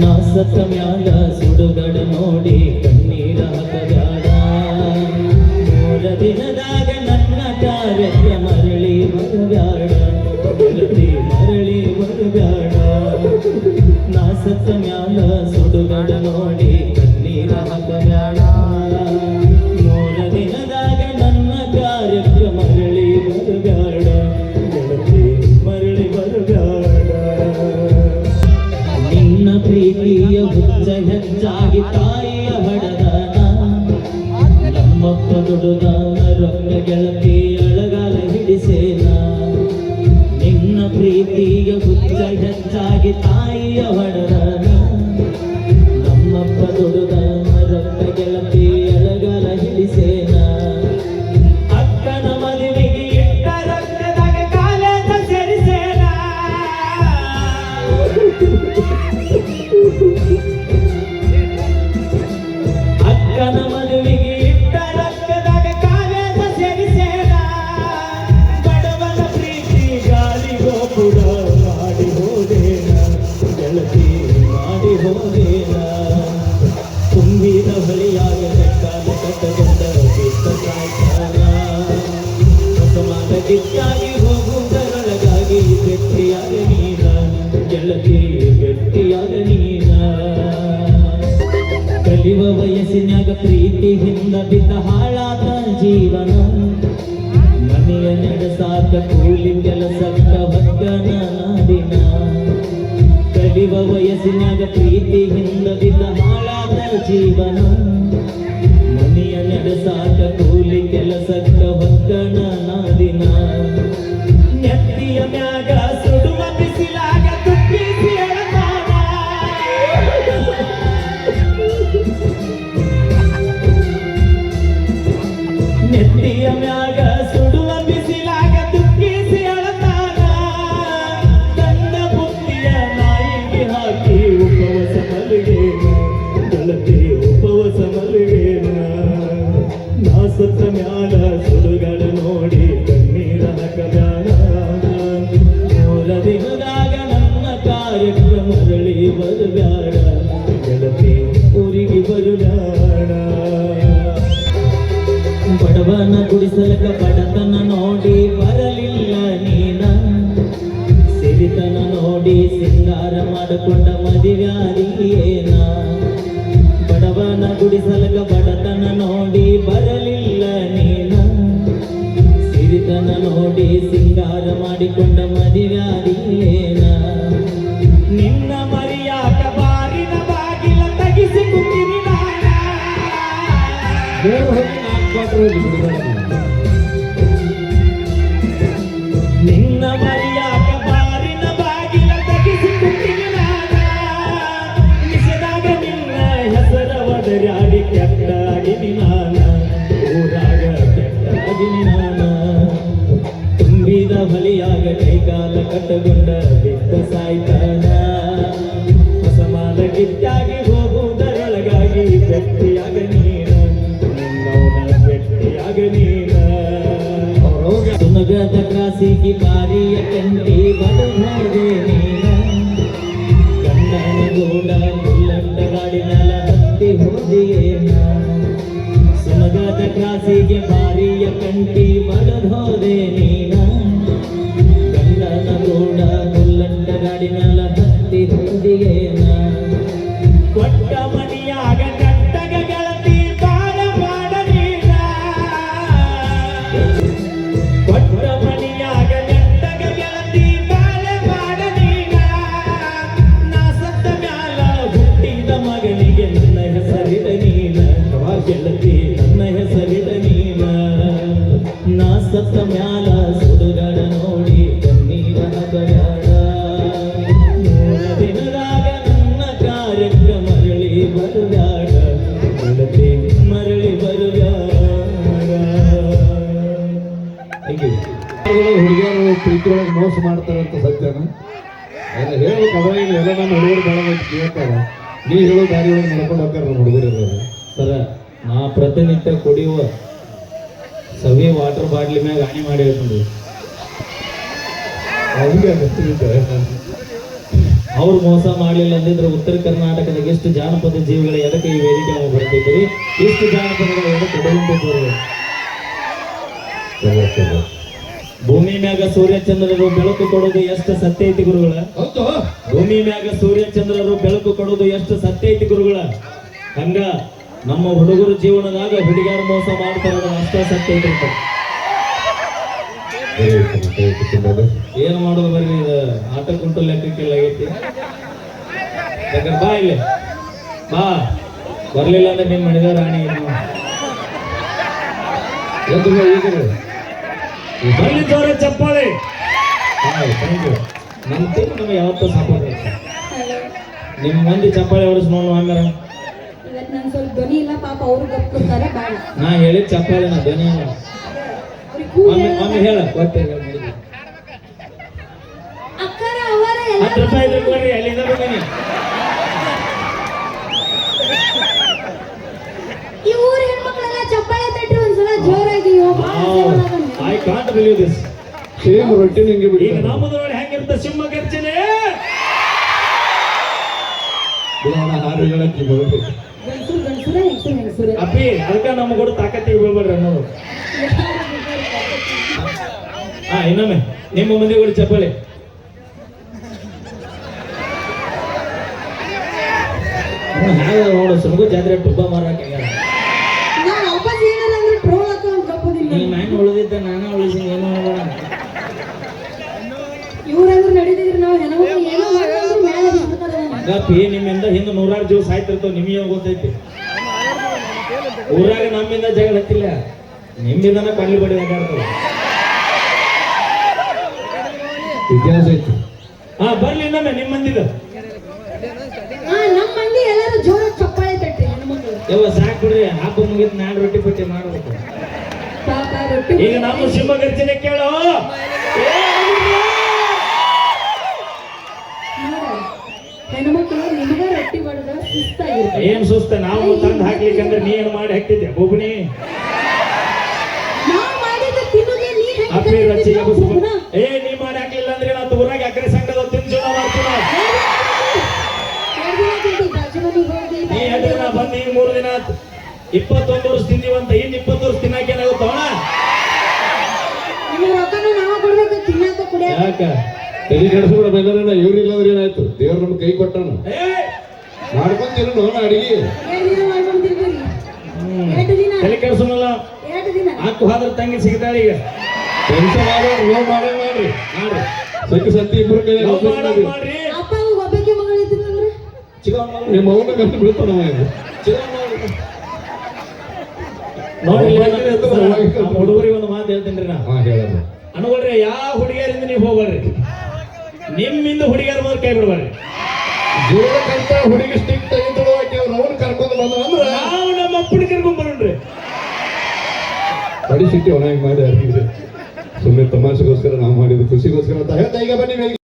ನಾ ಸತ್ತ ಮ್ಯಾಲ ಸುಡುಗಡ ನೋಡಿ ಕಣ್ಣೀರ ಹಾಕಬ್ಯಾಡ. ಮೂರ ದಿನದಾಗ ನನ್ನ ಕಾರ್ಯಕ್ಕೆ ಮರಳಿ ಬರಬ್ಯಾಡ. ಗೆಳತಿ ಮರಳಿ ಬರಬ್ಯಾಡ. ನಾ ಸತ್ತ ಮ್ಯಾಲ ಸುಡುಗಡ ನೋಡಿ ಕಣ್ಣೀರ ಹಾಕಬ್ಯಾಡ. ಮೂರ ದಿನದಾಗ ನನ್ನ ಕಾರ್ಯಕ್ಕೆ ಮರಳಿ ಬರಬ್ಯಾಡ. ಗೆಳತಿ ಮರಳಿ ಬರಬ್ಯಾಡ. ನಿನ್ನ ಪ್ರೀತಿಯ ಹುಚ್ಚ ಹೆಚ್ಚಾಗಿ ತಾಯಿಯ ಹಡದಾನ. ನಮ್ಮಪ್ಪ ದುಡುದಾನ ರೊಕ್ಕ ಗೆಳತಿ ಅಳಗಾಲ ಹಿಡಿಸೇನ. ನಿನ್ನ ಪ್ರೀತಿಯ ಹುಚ್ಚ ಹೆಚ್ಚಾಗಿ ತಾಯಿಯ ಹಡದಾನ. ನಮ್ಮಪ್ಪ ದುಡುದಾನ ರೊಕ್ಕ ಗೆಳತಿ ಅಳಗಾಲ ಹಿಡಿಸೇನ. ಅಕ್ಕನ ಮದುವೆಗೆ ಇಟ್ಟ ರೊಕ್ಕದಾಗ ಕಾಲೇಜ ಸೇರಿಸೇನ. ಅಕ್ಕನ ಮದುವೆಗೆ ಇಟ್ಟ ರೊಕ್ಕದಾಗ ಕಾಲೇಜ ಸೇರಿಸೇನ. ಬಡವನ ಪ್ರೀತಿ ಗಾಳಿ ಗೋಪುರ ಮಾಡಿ ಹೋದೇನ. ಗೆಳತಿ ಮಾಡಿ ಹೋದೇನ. ತುಂಬಿದ ಹೊಳೆಯಾಗ ಬೆಟ್ಟಾದ ಕಟ್ಟಗೊಂಡ ಬಿಟ್ಟ ಸಾಯ್ತಾನ. ಹೊಸಮಾನ ಗಿಚ್ಚಾಗಿ ಹೋಗುವುದರೊಳಗಾಗಿ ಗಟ್ಟಿಯಾದ ನೀನ. ಗೆಳತಿ ಗಟ್ಟಿಯಾದ ನೀನ. ಕಲಿಯುವ ವಯಸ್ಸಿನಾಗ ಪ್ರೀತಿ ಹಿಂದ ಬಿದ್ದ ಹಾಳಾದ ಜೀವನ. ಮನೆಯ ನಡೆಸಾಕ ಕೂಲಿ ಕೆಲಸಕ್ಕ ಹೊಕ್ಕನ ನಾಡಿನ. ಕಲಿಯುವ ವಯಸ್ಸಿನಾಗ ಪ್ರೀತಿ ಹಿಂದ ಬಿದ್ದ ಹಾಳಾದ ಜೀವನ. ಮನೆಯ ನಡೆಸಾಕ ಕೂಲಿ ಕೆಲಸಕ್ಕ ಹೊಕ್ಕನ ನಾಡಿನ. ನೆತ್ತಿಯ ಮ್ಯಾಗ ಸುಡುವ ಬಿಸಿಲಾಗ ತುಪ್ಪಿಸಿ ಎಳತಾನ. ನೆತ್ತಿಯ ಮ್ಯಾಗ ಸುಡುವ ಬಿಸಿಲಾಗ ತುಪ್ಪಿಸಿ ಎಳತಾನ. ತನ್ನ ಬುದ್ಧಿಯ ನಾಯಿಗೆ ಹಾಕಿ ಉಪವಾಸ ಮಲಗೇನ. ಗೆಳತಿ ಉಪವಾಸ ಮಲಗೇನ. ನಾ ಸತ್ತ ಮ್ಯಾಲ ಸುಡುಗಡ ನೋಡಿ ಕಣ್ಣೀರ ಹಾಕಬ್ಯಾಡ. ಮೂರ ದಿನದಾಗ ನನ್ನ ಕಾರ್ಯಕ್ರಮ ಮರಳಿ ಬರಬ್ಯಾಡ. ಗೆಳತಿ ಊರಿಗೆ ಬರಬ್ಯಾಡ. ಬಡವನ ಗುಡಿಸಲಕ ಬಡತನ ನೋಡಿ ಬರಲಿಲ್ಲ ನೀನ. ಸಿರಿತನ ನೋಡಿ ಸಿಂಗಾರ ಮಾಡಿಕೊಂಡ ಮದುವ್ಯಾದಿಯೇನ. ಬಡವನ ಗುಡಿಸಲಕ ಬಡತನ ನೋಡಿ ಬರಲಿಲ್ಲ ನೀನ. ಸಿರಿತನ ನೋಡಿ ಸಿಂಗಾರ ಮಾಡಿಕೊಂಡ ಮದುವ್ಯಾದಿಯೇನ. ನಿನ್ನ ಮರಿಯಾಕ ಬಾರಿನ ಬಾಗಿಲ ತಗಿಸಿ ಕುಂತಿನಿ ನಾನ. ನಿನ್ನ ಮರಿಯಾಕ ಬಾರಿನ ಬಾಗಿಲ ತಗಿಸಿ ಕುಂತಿನಿ ನಾನ. ನಿಷದಾಗ ನಿನ್ನ ಹೆಸರ ಒದರಾಡಿ ಕೆಟ್ಟಾಗಿನಿ ನಾನ. ಊರಾಗ ಕೆಟ್ಟಾಗಿನಿ ನಾನ. ತುಂಬಿದ ಬಲಿಯಾಗ ಕೈಕಾಲ ಕಟ್ಟಗೊಂಡ ಬಿದ್ದ ಸಾಯ್ತಾನ. ಹೊಸಮಾನ ಗಿಟ್ಟಾಗಿ ಹೋಗುವುದರೊಳಗಾಗಿ ಗಟ್ಟಿಯಾಗ ನೀನ. ನಿನ್ನವನ ಗಟ್ಟಿಯಾಗ ನೀನ. ಸುನಗದ ಕ್ರಾಸಿಗೆ ಬಾರಿಯ ಕಂಡಿ ಬಡದಾದೆ ನೀನ. ಗಂಡನ ಗೂಡ ಮುಲ್ಲಂಡ ಗಾಡಿ ಮ್ಯಾಲ ಹತ್ತಿ ಹೋದಿಯೇನ. ಸುನಗದ ಕ್ರಾಸಿಗೆ ಬಾರಿಯ ಕಂಟಿ ಬಡದೋದೆ ನೀನ. ಗಂಡನ ಗೂಡ ಮುಲ್ಲಂಡ ಗಾಡಿ ಮ್ಯಾಲ ಹತ್ತಿ ಹೋದಿಯೇನ. ಕೊಟ್ಟ ಮನಿಯಾಗ ಕಟ್ಟಗ ಗೆಳತಿ ಬಾಳ ಮಾಡ ನೀನ. ಕೊಟ್ಟ ಮನಿಯಾಗ ಕಟ್ಟಗ ಗೆಳತಿ ಬಾಳ ಮಾಡ ನೀನ. ನಾ ಸತ್ತ ಮ್ಯಾಲ ಹುಟ್ಟಿದ ಮಗನಿಗೆ ನನ್ನ ಹೆಸರಿದ ನೀನ. ಗೆಳತಿ ನನ್ನ ಹೆಸರಿದ ನೀನ. ನಾ ಸತ್ತ ಮ್ಯಾಲ ಸುಡುಗಡ ನೋಡಿ ಕಣ್ಣೀರ ಹಾಕಬ್ಯಾಡ. ಮೂರ ದಿನದಾಗ ನನ್ನ ಕಾರ್ಯಕ್ರಮ ಮರಳಿ ಬರಬ್ಯಾಡ. ಗೆಳತಿ ಮರಳಿ ಬರಬ್ಯಾಡ. ಹುಡುಗಿಯರು ಪ್ರೀತಿ ಒಳಗೆ ಮೋಸ ಮಾಡ್ತಾರಂತ ಸತ್ಯನ ಹೇಳ್ಬೇಕು. ಅದ್ರಾಗ ಎಲ್ಲ ನಮ್ಮ ಹುಡುಗರು ಭಾಳ ಮಂದಿ ಕೇಳ್ತಾರ. ನೀ ಹೇಳೋ ದಾರಿ ಒಳಗೆ ನಡ್ಕೊಂಡು ಹೋಗ್ತಾರ ನಮ್ಮ ಹುಡುಗರು. ಸರ ನಾ ಪ್ರತಿನಿತ್ಯ ಕುಡಿಯುವ ಸವಿ ವಾಟರ್ ಬಾಟ್ಲಿ ಮ್ಯಾಗ ಹಾನಿ ಮಾಡಿ ಹೇಳ್ಕೊಂಡು ಅವ್ರಿಗೆ ಅವ್ರು ಮೋಸ ಮಾಡಲಿಲ್ಲ ಅಂದಿದ್ರೆ ಉತ್ತರ ಕರ್ನಾಟಕದಾಗ ಎಷ್ಟು ಜಾನಪದ ಜೀವಿಗಳು ಎದಕ್ಕೆ ಈ ವೇದಿಕೆ ನಾವು ಬರ್ತಿದ್ದೀರಿ, ಎಷ್ಟು ಜಾನಪದಗಳು ಎದಕ್ಕೆ ಎಡಗುಂಟಿದ್ದೀರಿ. ಭೂಮಿ ಮ್ಯಾಗ ಸೂರ್ಯಚಂದ್ರರು ಬೆಳಕು ಕೊಡೋದು ಎಷ್ಟು ಸತ್ಯ ಐತಿ ಗುರುಗಳ. ಹೌದು. ಭೂಮಿ ಮ್ಯಾಗ ಸೂರ್ಯಚಂದ್ರರು ಬೆಳಕು ಕೊಡೋದು ಎಷ್ಟು ಸತ್ಯ ಐತಿ ಗುರುಗಳ. ಹಂಗ ನಮ್ಮ ಹುಡುಗರ ಜೀವನದಾಗ ಹುಡುಗಿಯರು ಮೋಸ ಮಾಡ್ತಾರ ಅಷ್ಟ ಸತ್ಯ ಐತಿ. ಏನು ಮಾಡೋದು ಬರ್ರಿ, ಇದು ಆಟ ಕುಂಟು ಲೆಕ್ಕಕ್ಕೆಲ್ಲ ಐತಿ. ಯಾಕಂದ್ರೆ ಬಾ ಇಲ್ಲಿ ಬಾ, ಬರ್ಲಿಲ್ಲ ಅಂದ್ರೆ ನಿಮ್ ಮಣಿದ ರಾಣಿ ಬರ್ಲಿ ಜೋರ ಚಪ್ಪಾಳೆ. ನಮ್ಮ ಟೀಮ್ ನಮಗೆ ಯಾವತ್ತೂ ಸಪೋರ್ಟ್ ಐತಿ. ನಿಮ್ಮ ಮಂದಿ ಚಪ್ಪಾಳೆ ಹೊರಸ್ ನೋಡು ಆಮೇಲೆ. ಇವತ್ತು ನನ್ ಸ್ವಲ್ಪ ಧ್ವನಿ ಇಲ್ಲ ಪಾಪ, ಅವ್ರು ಗೊತ್ತಿರ್ತಾರೆ ಬೇಡ. ನಾ ಹೇಳಿದ ಚಪ್ಪಾಳೆ ನಾ ಧ್ವನಿ ಒಮ್ಮೆ ಹೇಳ ಗೊತ್ತೇಳಿ ಅಕ್ಕರ ಅವರ ಎಲ್ಲ 10 ರೂಪಾಯಿ ಇದ್ರೆ ಕೊಡ್ರಿ, ಅಲ್ಲಿಂದ ಬಂದೀನಿ. ಈ ಊರ ಹೆಣ್ಮಕ್ಳೆಲ್ಲ ಚಪ್ಪಾಳೆ ತಟ್ಟಿ ಒಂದ್ಸಲ ಜೋರಾಗಿ I can't believe this. Same ರೊಟ್ಟಿ ನಿಂಗೆ ಈಗ ಬಿಟ್ಟು ನಮ್ಮದು ನೋಡಿ ಹೆಂಗಿರುತ್ತೆ ಸಿಂಹ ಗರ್ಜನೆ. ಹಾಡು ಹೇಳಕ್ಕೆ ಬರ್ಬೇಕು. ಗಂಡಸರು ಗಂಡಸರೇ, ಹೆಂಗಸರು ಹೆಂಗಸರೇ. ಅಪ್ಪಿ ಅದಕ್ಕೆ ನಮ್ಮ ಕೂಡ ತಾಕತ್ತಿಗೆ ಬೀಳ್ಬೇಡ್ರಿ ಅನ್ನೋದು. ಇನ್ನೊಮ್ಮೆ ನಿಮ್ಮ ಮಂದಿ ಕೂಡ ಚಪ್ಪಾಳೆ. ನೋಡು ಸುಮಗು ಜಾತ್ರೆ ಟುಬ್ಬ ಮಾರಕ್ಕೆ ನಾನು ವಾಪಸ್ ಏನಾರ ಅಂದ್ರೆ ಟ್ರೋಲ್ ಹಾಕೊಂಡು ಗಪ್ಪದಿಲ್ಲ. ನೀ ಮ್ಯಾನ್ ಉಳಿದಿದ್ದ ನಾನೇ ಉಳಿಸಿನಿ, ಏನು ಮಾಡೋಣ. ಇವ್ರಾದ್ರೂ ನಡೀತಿದ್ರು ನಾವು ಹೆಣ್ಮಕ್ಳು ಏನೋ ಮಾಡಿದ್ರು ಮೇಲೆ ಬಿಡ್ತಾರೆ. ಹಂಗಪ್ಪಿ ನಿಮ್ಮಿಂದ ಹಿಂದೆ 100 ಜೀವ ಸಾಯ್ತಿರ್ತಾವ, ನಿಮಗೆ ಗೊತ್ತೈತಿ. ಊರಾಗ ನಮ್ಮಿಂದ ಜಗಳ ಹತ್ತಿಲ್ಲ, ನಿಮ್ಮಿಂದನ ಕಳ್ಳಿ ಬಡಿ ಆಗಾಡ್ತಾವ. ಇತಿಹಾಸ ಐತಿ. ಬರ್ಲಿ ಇನ್ನೊಮ್ಮೆ ನಿಮ್ಮ ಮಂದಿದ. ನಮ್ಮ ಮಂದಿ ಎಲ್ಲರೂ ಜೋರಾಗಿ ಚಪ್ಪಾಳೆ ತಟ್ಟಿ ಹೆಣ್ಮಕ್ಳು. ಯಾವ ಸಾಕ್ ಬಿಡ್ರಿ, ಹಬ್ಬ ಮುಗಿದ್ ನಾಡ್ ರೊಟ್ಟಿ ಪಟ್ಟಿ ಮಾಡ್ಬೇಕು. ಪಾಪ ರೊಟ್ಟಿ ಈಗ ನಮ್ಮ ಸಿಂಹ ಗರ್ಜನೆ ಕೇಳೋ. ಹೆಣ್ಮಕ್ಳು ನಿಮಗ ರೊಟ್ಟಿ ಬಡದ ಸುಸ್ತಾಗಿರ್ತಾರೆ. ಏನ್ ಸುಸ್ತ, ನಾವು ತಂದು ಹಾಕ್ಲಿಕ್ಕಂದ್ರೆ ನೀ ಏನು ಮಾಡಿ ಹಾಕ್ತಿದ್ದೆ ಬೋಬಣಿ. ನಾವು ಮಾಡಿದ ತಿನ್ನುದೇ ನೀ ಹೆಂಗ್ ಅಪ್ಪಿ ರಚ್ಚಿಗೆ ಕಲಿತಿದ್ದ ನೀ ಮಾಡಿ ಹಾಕ್ಲಿಲ್ಲ ಅಂದ್ರೆ ನಾವು ಊರಾಗ ಅಕ್ರೆ ಸಂಘದ ತಿನ್ಸೋಣ ಮಾಡ್ತೀನ. ನೀ 2 ದಿನ ಬಂದು ಈಗ 3 ದಿನ 21 ವರ್ಷ ತಿಂದೀವಂತ, ಇನ್ 20 ವರ್ಷ ತಿನ್ನಾಕ ಏನಾಗುತ್ತವಣ. ನಿಮ್ಮ ರೊಕ್ಕನು ನಾವು ಕೊಡ್ಬೇಕು, ತಿನ್ನಾಕ ಕುಡಿಯಾಕ. ಯಾಕ ತಲೆ ಕೆಡಿಸ್ಬಿಡ ಬೆಲ್ಲರನ್ನ. ಇವ್ರು ಇಲ್ಲಂದ್ರೆ ಏನಾಯ್ತು, ದೇವ್ರ ನಮ್ಗೆ ಕೈ ಕೊಟ್ಟಾನ. ಮಾಡ್ಕೊಂತೀರ ಅಡಿಗೆ 2 ದಿನ ಮಾಡ್ಕೊಂತಿರ್ತೀರಿ. 2 ದಿನ ತಲೆ ಕೆಡಿಸೋನಲ್ಲ. 2 ದಿನ ಹಾಕು ಹಾದ್ರ ತಂಗಿ ಸಿಗ್ತಾಳೆ ಈಗ. ಕೆಲಸ ಮಾಡೋರು ಲೋ ಮಾಡ್ರಿ ಮಾಡ್ರಿ ಸಖಿ ಸತ್ತಿ ಇಬ್ರು ಕೈ ಲವ್ ಮಾಡ್ರಿ. ಅಪ್ಪ ಒಬ್ಬಕ್ಕೆ ಮಗಳು ಇದ್ದಿದ್ರೆ ಚಿಕ್ಕವ್ನ ಮಗಳು ನಿಮ್ಮ ಅವನ ಗಂಟು ಬೀಳ್ತಾವ ನಾವು. ಹುಡುಗರಿಗೆ ಒಂದು ಮಾತು ಹೇಳ್ತೇನ್ರಿ ನಾ. ಹೇಳೋದು ಅನ್ಕೊಳ್ರಿ, ಯಾವ ಹುಡುಗಿಯರಿಂದ ನೀವು ಹೋಗ್ಬೇಡ್ರಿ, ನಿಮ್ಮಿಂದ ಹುಡುಗಿಯರ ಮೊದಲು ಕೈ ಬಿಡ್ಬೇಡ್ರಿ. ಜೀವನಕ್ಕಂತ ಹುಡುಗಿ ಸ್ಟಿಕ್ ತೆಗೆದು ಅವ್ರವ್ರು ಕರ್ಕೊಂಡು ಬಂದ ಅಂದ್ರೆ ನಾವು ನಮ್ಮ ಅಪ್ಪನ ಕರ್ಕೊಂಡ್ ಬರೋಣ್ರಿ. ಬಡಿ ಸಿಟ್ಟಿ ಒಣಗಿ ಮಾಡಿ ಸುಮ್ಮನೆ ತಮಾಷೆಗೋಸ್ಕರ ನಾವು ಮಾಡಿದ್ದು ಖುಷಿಗೋಸ್ಕರ ಅಂತ ಹೇಳ್ತಾ ಈಗ ಬನ್ನಿ.